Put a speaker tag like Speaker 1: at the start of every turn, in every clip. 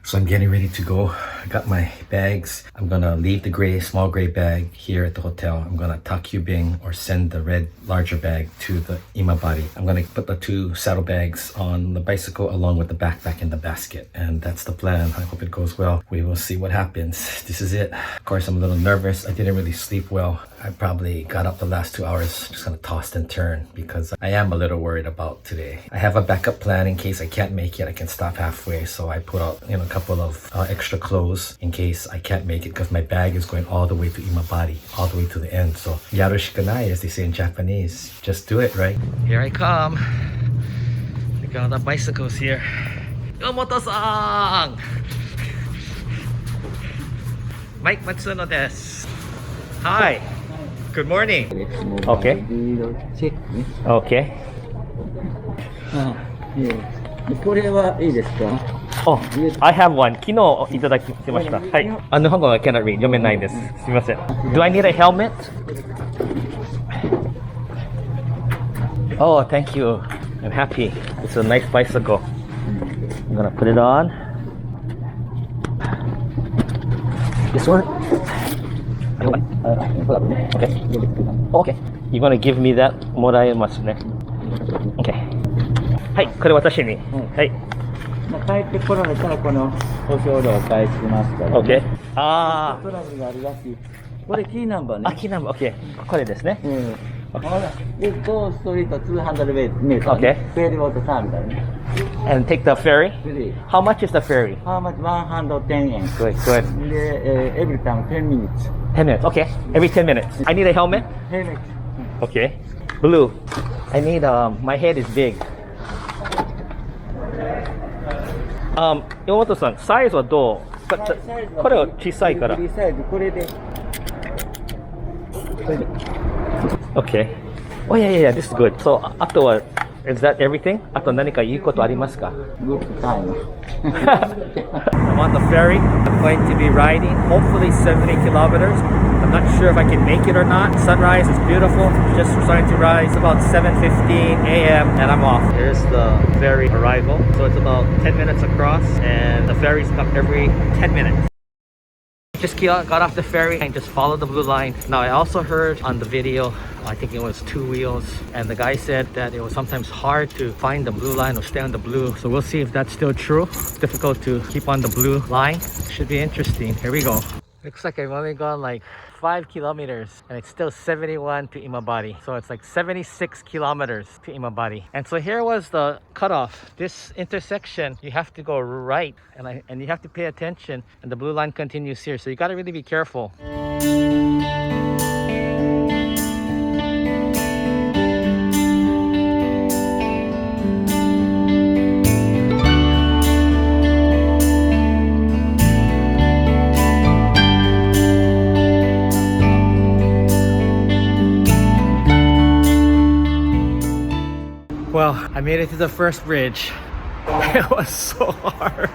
Speaker 1: So I'm getting ready to go. I got my bags. I'm gonna leave the small gray bag here at the hotel. I'm gonna takubing or send the red larger bag to the imabari. I'm gonna put the 2 saddlebags on the bicycle along with the backpack in the basket. And that's the plan. I hope it goes well. We will see what happens. This is it. Of course, I'm a little nervous. I didn't really sleep well. I probably got up the last 2 hours, just gonna toss and turn because I am a little worried about today. I have a backup plan in case I can't make it. I can stop halfway. So I put out, a couple of extra clothes in case I can't make it because my bag is going all the way to Imabari, all the way to the end. So yarushikanai, as they say in Japanese. Just do it, right? Here I come. I got the bicycles here. Yomoto-san! Mike Matsuno desu. Hi. Good morning. Okay. Okay.
Speaker 2: これはいいですか?
Speaker 1: Oh, I have one. 昨日いただきました。はい。日本語は cannot read. 読めないです。すみません。Do I need a helmet? Oh, thank you. I'm happy. It's a nice bicycle. I'm gonna put it on. This one? Okay. Okay. You're gonna give me that? もらえますね。Okay. はい、これ私に。はい。
Speaker 2: 帰ってこられたらこの保証料を返しますから、ね。
Speaker 1: Okay. ああ。
Speaker 2: トラブルがあるらしい。これキーナンバーね。
Speaker 1: あ、キーナンバー。Okay. これですね。
Speaker 2: ほら、で、ゴーストリート200 meters.
Speaker 1: Okay.
Speaker 2: Ferry water terminal ね。
Speaker 1: And take the ferry?
Speaker 2: Ferry.
Speaker 1: How much is the ferry?
Speaker 2: How much? 110 yen.
Speaker 1: Good, good.
Speaker 2: で、every time 10 minutes.
Speaker 1: 10 minutes. Okay. Every 10 minutes. I need a helmet?
Speaker 2: Helmet.
Speaker 1: Okay. Blue. I need, my head is big. 山本さん、サイズはどう？これは小さいから。
Speaker 2: サイズ、これで。
Speaker 1: Okay. Oh, yeah, yeah, yeah. This is good. So, あとは、is that everything? あと何か言うことありますか？
Speaker 2: Good time.
Speaker 1: I'm on the ferry. I'm going to be riding, hopefully 70 kilometers. I'm not sure if I can make it or not. Sunrise is beautiful. Just starting to rise about 7:15 a.m. and I'm off. Here's the ferry arrival. So it's about 10 minutes across and the ferries come every 10 minutes. Just got off the ferry and just followed the blue line. Now I also heard on the video, I think it was 2 wheels, and the guy said that it was sometimes hard to find the blue line or stay on the blue. So we'll see if that's still true. It's difficult to keep on the blue line. Should be interesting. Here we go. Looks like I've only gone like 5 kilometers and it's still 71 to Imabari. So it's like 76 kilometers to Imabari. And so here was the cutoff. This intersection, you have to go right and you have to pay attention, and the blue line continues here. So you got to really be careful. Well, I made it to the first bridge. It was so hard.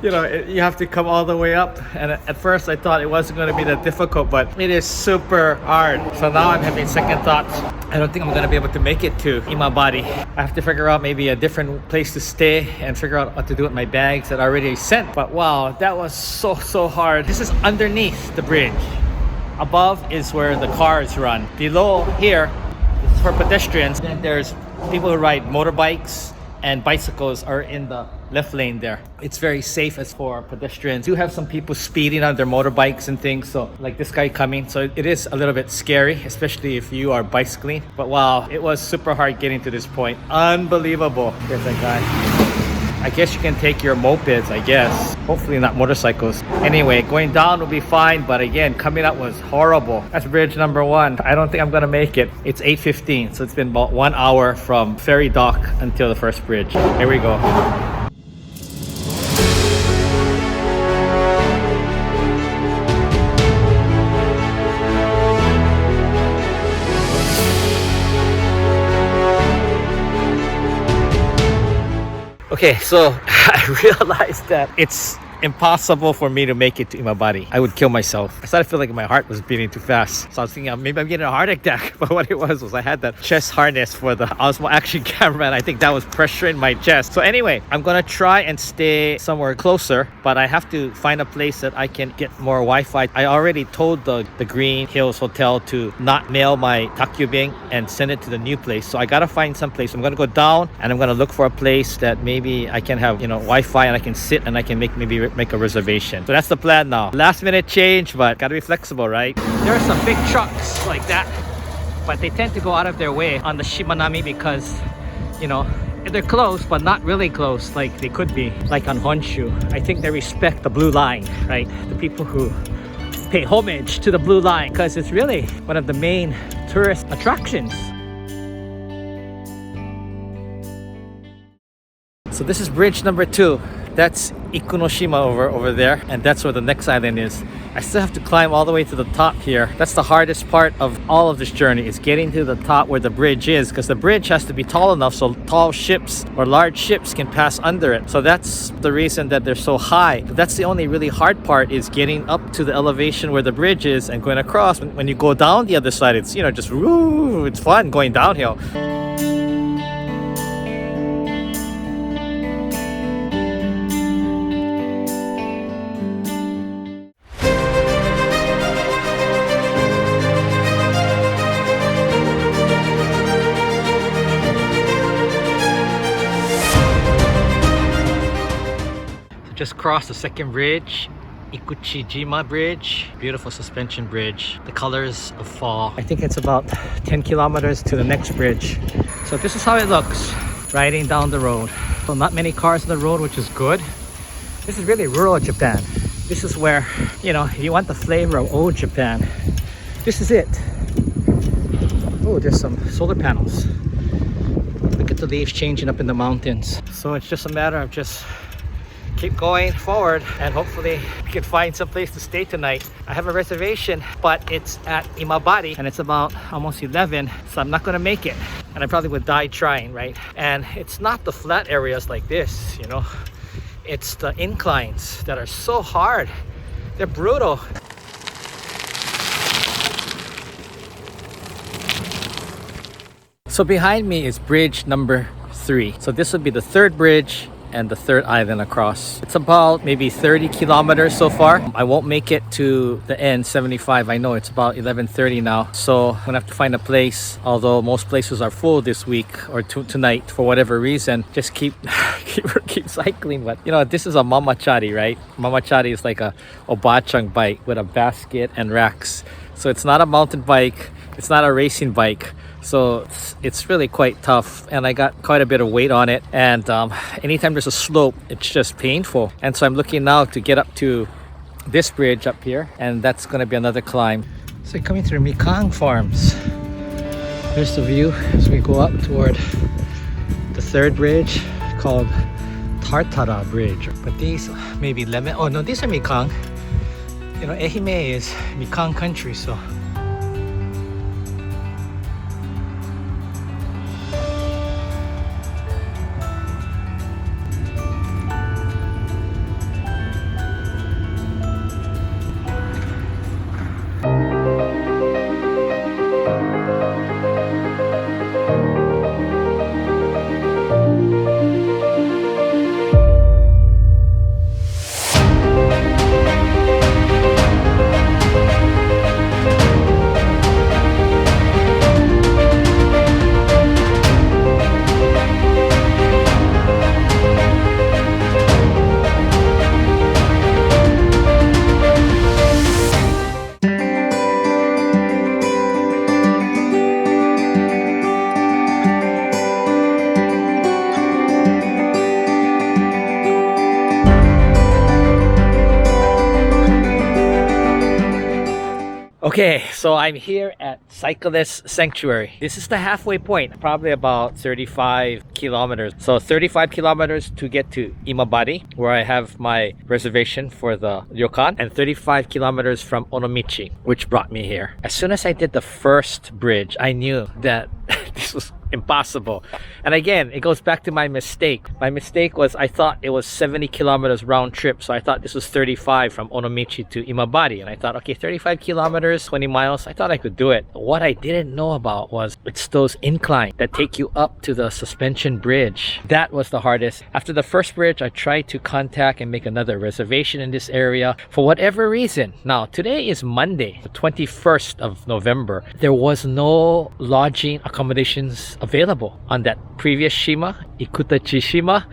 Speaker 1: You have to come all the way up. And at first I thought it wasn't going to be that difficult, but it is super hard. So now I'm having second thoughts. I don't think I'm going to be able to make it to Imabari. I have to figure out maybe a different place to stay and figure out what to do with my bags that I already sent. But wow, that was so hard. This is underneath the bridge. Above is where the cars run. Below here is for pedestrians. Then there's people who ride motorbikes and bicycles are in the left lane there. It's very safe as for pedestrians. You have some people speeding on their motorbikes and things, so like this guy coming. So it is a little bit scary, especially if you are bicycling. But wow, it was super hard getting to this point. Unbelievable. There's that guy. I guess you can take your mopeds, I guess. Hopefully not motorcycles. Anyway, going down will be fine, but again, coming up was horrible. That's bridge number 1. I don't think I'm gonna make it. It's 8:15, so it's been about 1 hour from ferry dock until the first bridge. Here we go. Okay, so I realized that it's impossible for me to make it to Imabari. I would kill myself. I started feeling like my heart was beating too fast. So I was thinking maybe I'm getting a heart attack. But what it was I had that chest harness for the Osmo Action camera, and I think that was pressuring my chest. So anyway, I'm gonna try and stay somewhere closer, but I have to find a place that I can get more Wi-Fi. I already told the Green Hills Hotel to not mail my takyubing and send it to the new place. So I gotta find some place. I'm gonna go down and I'm gonna look for a place that maybe I can have, Wi-Fi, and I can sit and I can make a reservation. So that's the plan now. Last minute change, but gotta be flexible, right? There are some big trucks like that, but they tend to go out of their way on the Shimanami because, they're close, but not really close like they could be, like on Honshu. I think they respect the blue line, right? The people who pay homage to the blue line because it's really one of the main tourist attractions. So this is bridge number 2. That's Ikunoshima over there, and that's where the next island is. I still have to climb all the way to the top here. That's the hardest part of all of this journey, is getting to the top where the bridge is, because the bridge has to be tall enough so tall ships or large ships can pass under it. So that's the reason that they're so high. But that's the only really hard part, is getting up to the elevation where the bridge is and going across. When you go down the other side, it's just woo, it's fun going downhill. Just crossed the second bridge, Ikuchijima Bridge. Beautiful suspension bridge. The colors of fall. I think it's about 10 kilometers to the next bridge. So this is how it looks riding down the road. So not many cars on the road, which is good. This is really rural Japan. This is where, if you want the flavor of old Japan, this is it. Oh, there's some solar panels. Look at the leaves changing up in the mountains. So it's just a matter of just keep going forward, and hopefully we can find some place to stay tonight. I have a reservation, but it's at Imabari and it's about almost 11, so I'm not gonna make it, and I probably would die trying, right? And it's not the flat areas like this, it's the inclines that are so hard. They're brutal. So behind me is bridge number 3. So this would be the third bridge and the third island across. It's about maybe 30 kilometers so far. I won't make it to the end, 75. I know it's about 11:30 now, so I'm gonna have to find a place, although most places are full this week or tonight for whatever reason. Just keep cycling. But this is a mamachari, right? Mamachari is like a obachang bike with a basket and racks. So it's not a mountain bike, it's not a racing bike. So it's really quite tough, and I got quite a bit of weight on it, and anytime there's a slope, it's just painful. And so I'm looking now to get up to this bridge up here, and that's going to be another climb. So coming through Mikang Farms. There's the view as we go up toward the third bridge called Tartara Bridge. But these may be lemon. Oh no, these are Mikang. Ehime is Mikang country, so. Okay, so I'm here at Cyclist Sanctuary. This is the halfway point, probably about 35 kilometers. So 35 kilometers to get to Imabari, where I have my reservation for the ryokan, and 35 kilometers from Onomichi, which brought me here. As soon as I did the first bridge, I knew that this was Impossible. And again, it goes back to my mistake. My mistake was I thought it was 70 kilometers round trip. So I thought this was 35 from Onomichi to Imabari. And I thought, okay, 35 kilometers, 20 miles. I thought I could do it. What I didn't know about was it's those inclines that take you up to the suspension bridge. That was the hardest. After the first bridge, I tried to contact and make another reservation in this area for whatever reason. Now, today is Monday, the 21st of November. There was no lodging accommodations available on that previous Shima, Ikutachi Shima,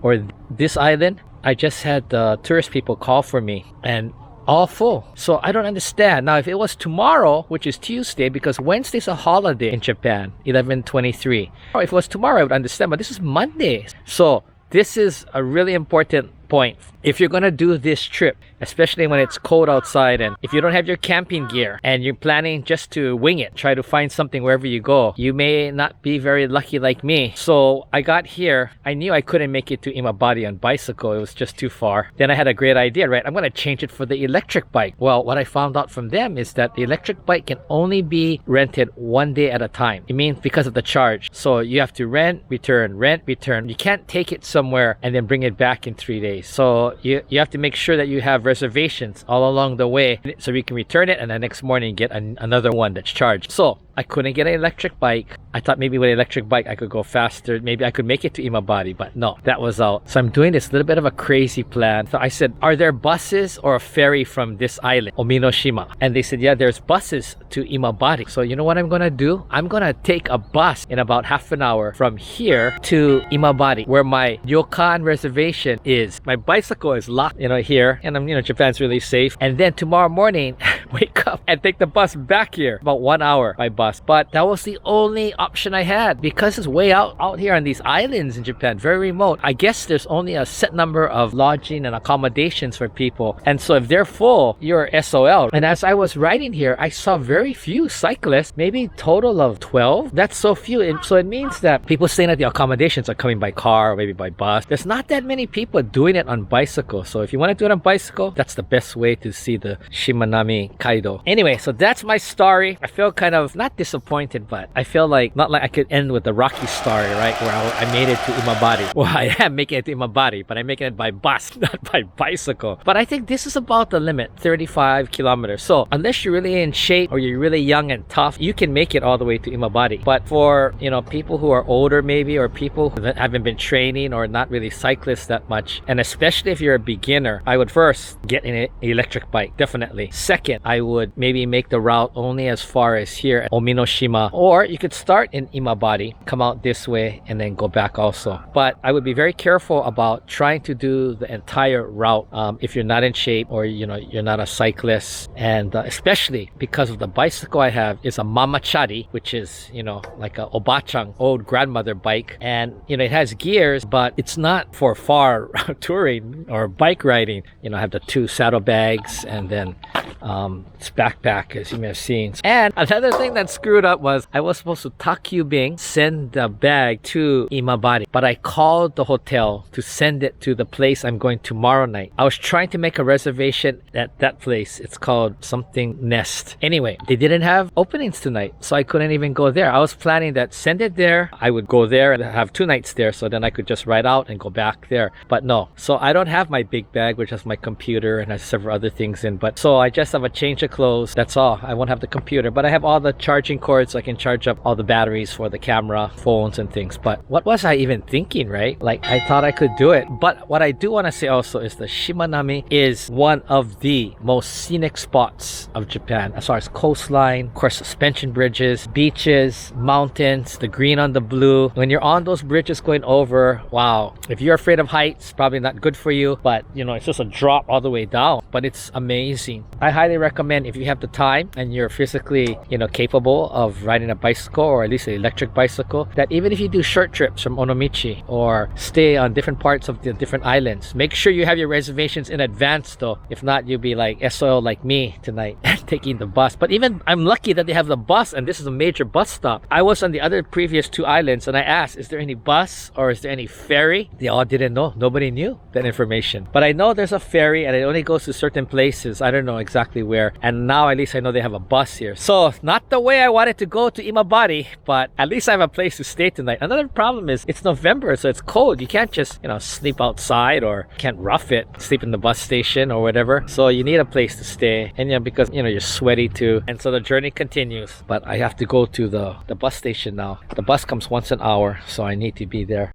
Speaker 1: or this island. I just had the tourist people call for me and all full. So I don't understand. Now, if it was tomorrow, which is Tuesday, because Wednesday's a holiday in Japan, 11/23. Or if it was tomorrow, I would understand, but this is Monday. So this is a really important point. If you're gonna do this trip, especially when it's cold outside, and if you don't have your camping gear and you're planning just to wing it, try to find something wherever you go, you may not be very lucky like me. So I got here, I knew I couldn't make it to Imabari on bicycle, it was just too far. Then I had a great idea, right? I'm gonna change it for the electric bike. Well, what I found out from them is that the electric bike can only be rented one day at a time. It means because of the charge. So you have to rent, return, rent, return. You can't take it somewhere and then bring it back in 3 days. So you have to make sure that you have reservations all along the way so you can return it and the next morning get another one that's charged. So I couldn't get an electric bike. I thought maybe with an electric bike I could go faster. Maybe I could make it to Imabari, but no, that was out. So I'm doing this little bit of a crazy plan. So I said, are there buses or a ferry from this island, Ominoshima? And they said, yeah, there's buses to Imabari. So you know what I'm gonna do? I'm gonna take a bus in about half an hour from here to Imabari, where my ryokan reservation is. My bicycle is locked, here, and Japan's really safe. And then tomorrow morning, wake up and take the bus back here, about 1 hour by bus. But that was the only option I had because it's way out here on these islands in Japan, very remote. I guess there's only a set number of lodging and accommodations for people. And so if they're full, you're SOL. And as I was riding here, I saw very few cyclists, maybe total of 12. That's so few. And so it means that people staying at the accommodations are coming by car or maybe by bus. There's not that many people doing it on bicycle. So if you want to do it on bicycle, that's the best way to see the Shimanami Kaido. Anyway, so that's my story. I feel kind of not disappointed, but I feel like not like I could end with the Rocky story, right? Where I made it to Imabari. Well, I am making it to Imabari, but I'm making it by bus, not by bicycle. But I think this is about the limit, 35 kilometers. So unless you're really in shape or you're really young and tough, you can make it all the way to Imabari. But for, people who are older maybe, or people who haven't been training or not really cyclists that much, and especially if you're a beginner, I would first get an electric bike, definitely. Second, I would maybe make the route only as far as here at Ominoshima, or you could start in Imabari, come out this way, and then go back also. But I would be very careful about trying to do the entire route if you're not in shape or you're not a cyclist, and especially because of the bicycle I have is a mamachari, which is like a obachang, old grandmother bike, and it has gears, but it's not for far touring or bike riding. I have the 2 saddlebags and then it's backpack, as you may have seen. And another thing that screwed up was I was supposed to takyubing, send the bag to Imabari, but I called the hotel to send it to the place I'm going tomorrow night. I was trying to make a reservation at that place. It's called something Nest. Anyway, they didn't have openings tonight, so I couldn't even go there. I was planning that send it there, I would go there and have 2 nights there, so then I could just ride out and go back there. But no, so I don't have my big bag, which has my computer and has several other things in, but so I just have a change of clothes. That's all. I won't have the computer, but I have all the charging cords, so I can charge up all the batteries for the camera, phones and things. But what was I even thinking, right? Like, I thought I could do it. But what I do want to say also is the Shimanami is one of the most scenic spots of Japan as far as coastline, of course, suspension bridges, beaches, mountains, the green on the blue. When you're on those bridges going over, wow. If you're afraid of heights, probably not good for you, but it's just a drop all the way down, but it's amazing. I highly recommend, if you have the time and you're physically capable of riding a bicycle, or at least an electric bicycle, that even if you do short trips from Onomichi or stay on different parts of the different islands, make sure you have your reservations in advance though. If not, you'll be like SOL like me tonight taking the bus. But even I'm lucky that they have the bus, and this is a major bus stop. I was on the other previous 2 islands and I asked, is there any bus or is there any ferry? They all didn't know. Nobody knew that information. But I know there's a ferry and it only goes to certain places. I don't know exactly where. here. And now at least I know they have a bus here. So not the way I wanted to go to Imabari, but at least I have a place to stay tonight. Another problem is it's November, so it's cold. You can't just, sleep outside or can't rough it, sleep in the bus station or whatever. So you need a place to stay. And because, you're sweaty too. And so the journey continues. But I have to go to the bus station now. The bus comes once an hour, so I need to be there.